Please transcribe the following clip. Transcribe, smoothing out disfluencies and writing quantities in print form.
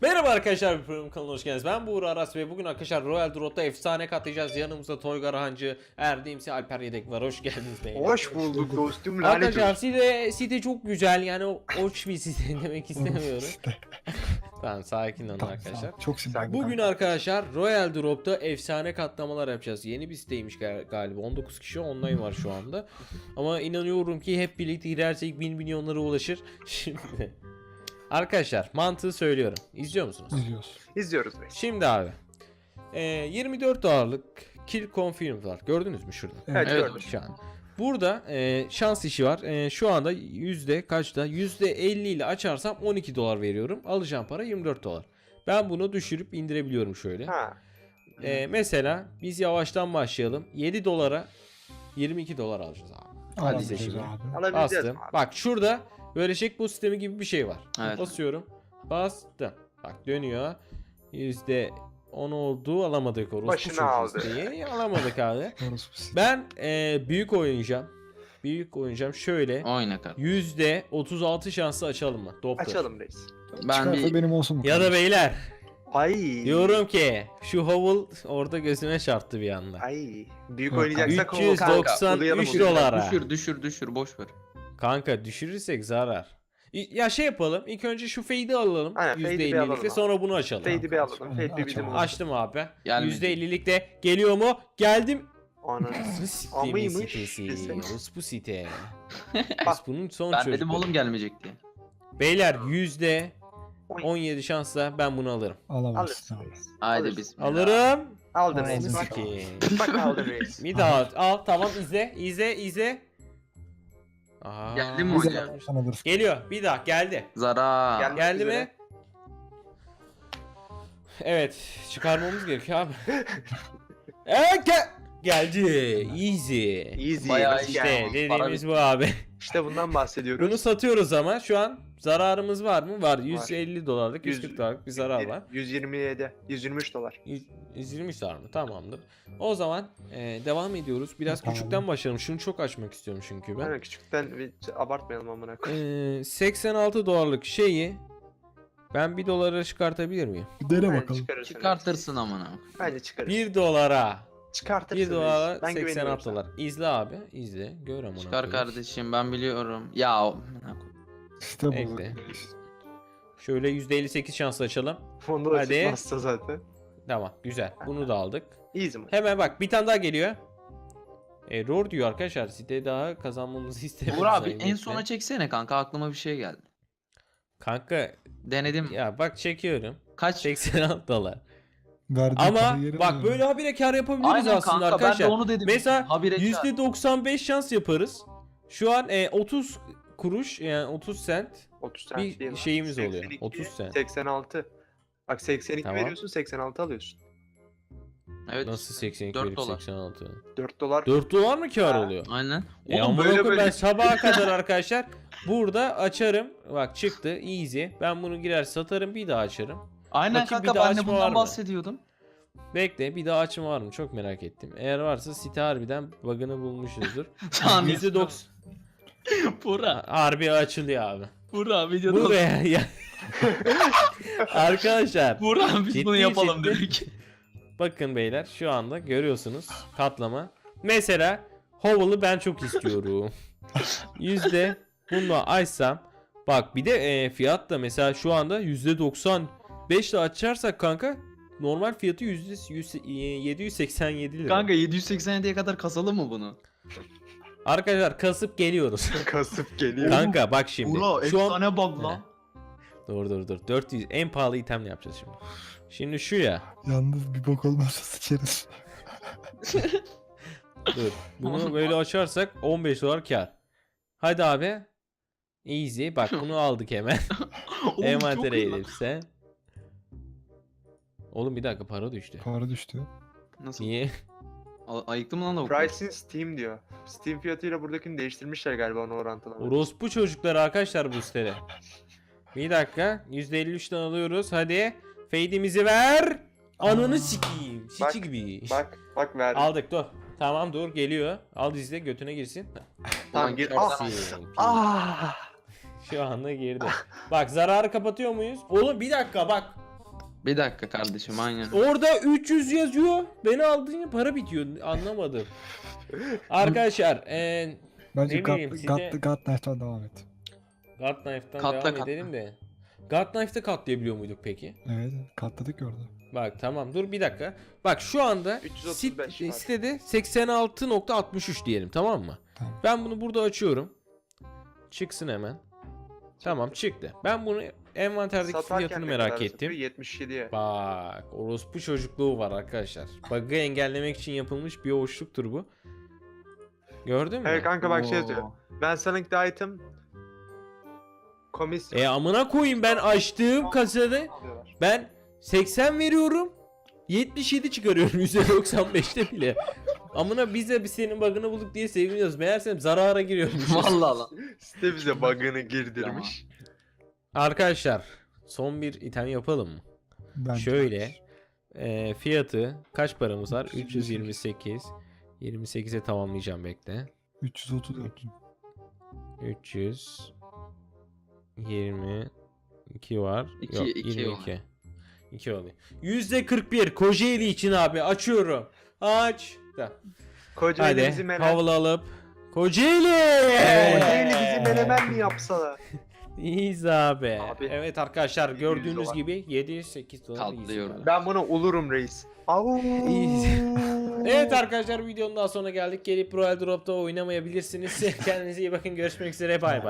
Merhaba arkadaşlar, bir program kanalına hoş geldiniz. Ben Buğra Aras ve bugün arkadaşlar Royal Drop'ta efsane katlayacağız. Yanımızda Toygar Hancı, Erdemsi, Alper Yedek var. Hoş geldiniz beyler. Hoş bulduk dostum, lanet Arkadaşlar olsun. site çok güzel, yani hoş bir site demek istemiyorum. Tamam, sakin olun Tamam, arkadaşlar. tamam. Çok sinirlendim. Bugün arkadaşlar Royal Drop'ta efsane katlamalar yapacağız. Yeni bir siteymiş galiba. 19 kişi online var şu anda. Ama inanıyorum ki hep birlikte girersek 1000 milyonlara ulaşır. Şimdi arkadaşlar mantığı söylüyorum. İzliyor musunuz? İzliyoruz. İzliyoruz biz. Şimdi abi 24 dolarlık kill confirm var. Gördünüz mü şurada? Evet, Evet. gördüm. Şu an. Burada şans işi var. Şu anda yüzde kaçta? %50 ile açarsam 12 dolar veriyorum. Alacağım para 24 dolar. Ben bunu düşürüp indirebiliyorum şöyle. Ha. Mesela biz yavaştan başlayalım. 7 dolara 22 dolar alacağız abi. Hadi Alamayacağız seçelim. abi. Alabileceğiz Bastım. mi abi? Bak şurada böyle checkpoint sistemi gibi bir şey var. Evet. Basıyorum. Bastım. Bak dönüyor. %10 oldu, alamadık o. Başına aldı. Alamadık abi. Orası bu site. Ben büyük oynayacağım. Büyük oynayacağım. Şöyle Oyna kar. %36 şanslı açalım mı? Doktor. Açalım reis. Ben Çıkarsa bir benim olsun mu? Ya da beyler Ay. diyorum ki şu Hovel orada gözüme çarptı bir anda. Ay. Büyük Yok, oynayacaksak o 393 dolara. düşür boş ver. Kanka düşürürsek zarar. Ya şey yapalım. İlk önce şu fade'i alalım. Aynen, fade'i bir alalım %50'likle abi. sonra bunu açalım. Fade'i bir alalım. Açalım, Fade bir bizim açalım. olsun. Açtım abi. Gelmedi. %50'likle geliyor mu? Geldim. Ananı. Sitemin Amıymış sitesi. desene. Bu site. Bak, Biz bunun son Ben çocukları. dedim oğlum gelmeyecek diye. Beyler %17 şansla ben bunu alırım. Alamazsın Alırsın abi. reis. Haydi Alırsın. bismillah. Alırım. Aldın Aldın. reis. Bak. Sikeyim. Bak aldın reis. Bir daha al. Tamam, izle. Aha. Geldi mi Güzel. hocam? Sen alırsın. Geliyor. Bir daha geldi. Zara. Gel. Geldi üzere. mi? Evet, çıkarmamız gerekiyor abi. Evet, geldi. Easy. Easy. Bayağı nasıl işte, yani? İşte dediğimiz bu abi. İşte bundan bahsediyoruz. Bunu satıyoruz ama şu an zararımız var mı? Var. 150 dolarlık, 140 dolarlık bir zarar var. 127. 123 dolar. 120 dolar mı? Tamamdır. O zaman devam ediyoruz. Biraz Tamam. küçükten başlayalım. Şunu çok açmak istiyorum çünkü ben. Hani küçükten bir abartmayalım amına koyayım. 86 dolarlık şeyi ben 1 dolara çıkartabilir miyim? Bir dene Bence bakalım. çıkarırsın. Çıkartırsın amına. Bence çıkarırsın. 1 dolara. Çıkartırsın. 1 dolara reis. Ben güveniyorum 86 sana. dolar. İzle abi. İzle. Gör amına Çıkar koyayım. kardeşim ben biliyorum. Ya amına koy. Site bu. Bekle. Şöyle %58 şansla açalım. Fonda da Hadi. çıkmazsa zaten. Tamam, güzel. Bunu da aldık. Easy mi? Hemen bak, bir tane daha geliyor. Roar diyor arkadaşlar. Site daha kazanmamızı istemiyor. Uğur abi en sona çeksene kanka aklıma bir şey geldi. Kanka Denedim. ya bak, çekiyorum. Kaç? 86 dolar. Verdiğin Ama parayı yere bak ver. böyle habire kar yapabiliriz Aynen aslında kanka arkadaşlar. ben de onu dedim. Mesela Habire kar. %95 şans yaparız. Şu an 30 kuruş, yani 30 cent 30 cent bir değil lan. şeyimiz oluyor. 82, 30 cent. 86. Bak 82 Tamam. veriyorsun, 86 alıyorsun. Evet. Nasıl 82 4 verip dolar. 86? 4 dolar. 4 dolar mı kar Ha. oluyor? Aynen. Oğlum Oğlum böyle böyle- ben sabaha kadar arkadaşlar burada açarım. Bak çıktı, easy. Ben bunu girer satarım, bir daha açarım. Aynen Bakayım, kanka bir daha ben de açma var bundan mı? bahsediyordum. Bekle, bir daha açma var mı? Çok merak ettim. Eğer varsa site harbiden bug'ını bulmuşuzdur. Saniye. %90 Bura. harbi açılıyor abi. Bura videoda. Buraya ya. Arkadaşlar Bura biz Ciddi bunu yapalım ciddi. dedik. bakın beyler, şu anda görüyorsunuz katlama. Mesela Hovel'ı ben çok istiyorum. Yüzde bunu açsam. Bak bir de fiyat da mesela şu anda %95 ile açarsak kanka normal fiyatı %787 lira. Kanka 787'ye kadar kasalım mı bunu? Arkadaşlar kasıp geliyoruz. Kasıp geliyor. Kanka bak şimdi. Bura Şu an efsane bug lan. dur. 400 en pahalı itemle yapacağız şimdi. Şimdi şu ya. Yalnız bir bok olmazsa sıçarız. Dur. Bunu böyle açarsak 15 dolar kar. Hadi abi. Easy. Bak bunu aldık hemen. Oğlum, çok Envantere iyi lan. gelirse. Oğlum bir dakika, para düştü. Para düştü. Nasıl? Niye? Ayıktı mı lan o? Price in Steam diyor. Steam fiyatıyla buradakini değiştirmişler galiba onu orantılama. Orospu çocukları arkadaşlar bu sitede. Bir dakika. %53'ten alıyoruz. Hadi. Fade'imizi ver. Ananı sikeyim. Bak, Siçi gibi. Bak ver. Aldık, dur. Tamam dur, geliyor. Al izle, götüne girsin. Tamam gir. Ulan, Ah. Sikeyim. Ah. Şu anda girdi. Bak zararı kapatıyor muyuz? Oğlum bir dakika bak. Bir dakika kardeşim aynen. Orada 300 yazıyor. Beni aldığın para bitiyor. Anlamadım. Arkadaşlar Bence Ne bileyim, size- God Knife'dan devam et. God Knife'dan Katla, devam katla. edelim de. God Knife'da katlayabiliyor muyduk peki? Evet katladık ya orada. Bak tamam dur bir dakika. Bak şu anda 335 var. sitede 86.63 diyelim tamam mı? Tamam. Ben bunu burada açıyorum. Çıksın hemen. Tamam çıktı. Ben bunu envanterdeki Satarken fiyatını ne merak kadar ettim. satıyor? 77'ye. Bak orospu çocukluğu var arkadaşlar. Bug'ı engellemek için yapılmış bir hoşluktur bu. Gördün mü? Evet kanka bak şey Oo. yazıyor. Ben selling the item. Komisyon. Amına koyayım ben açtığım kasada alıyorlar. ben 80 veriyorum. 77 çıkarıyorum %95'te bile. Amına biz de senin bug'ını bulduk diye seviniyoruz. Meğersem zarara giriyormuş. Vallahi lan. Site bize bug'ını girdirmiş. Arkadaşlar son bir item yapalım mı? Bence. Şöyle fiyatı kaç paramız var? 328. 328. 28'e tamamlayacağım bekle. 334. 322 var. İki- Yok iki 22. 2 oluyor. %41 Kocaeli için abi açıyorum. Aç. Da. Kocaeli Hadi bizi menemen. havlu alıp Kocaeli. Kocaeli bizi menemen mi yapsalar? İyiyiz abi. Abi, Evet arkadaşlar 700 gördüğünüz dolar. gibi 7-8 dolar. iyiyiz Katlıyorum. abi. Ben bunu ulurum reis. Au. İyiyiz. Evet arkadaşlar videonun daha sonuna geldik. Gelip Royal Drop'ta oynamayabilirsiniz. Kendinize iyi bakın. Görüşmek üzere. Bay bay.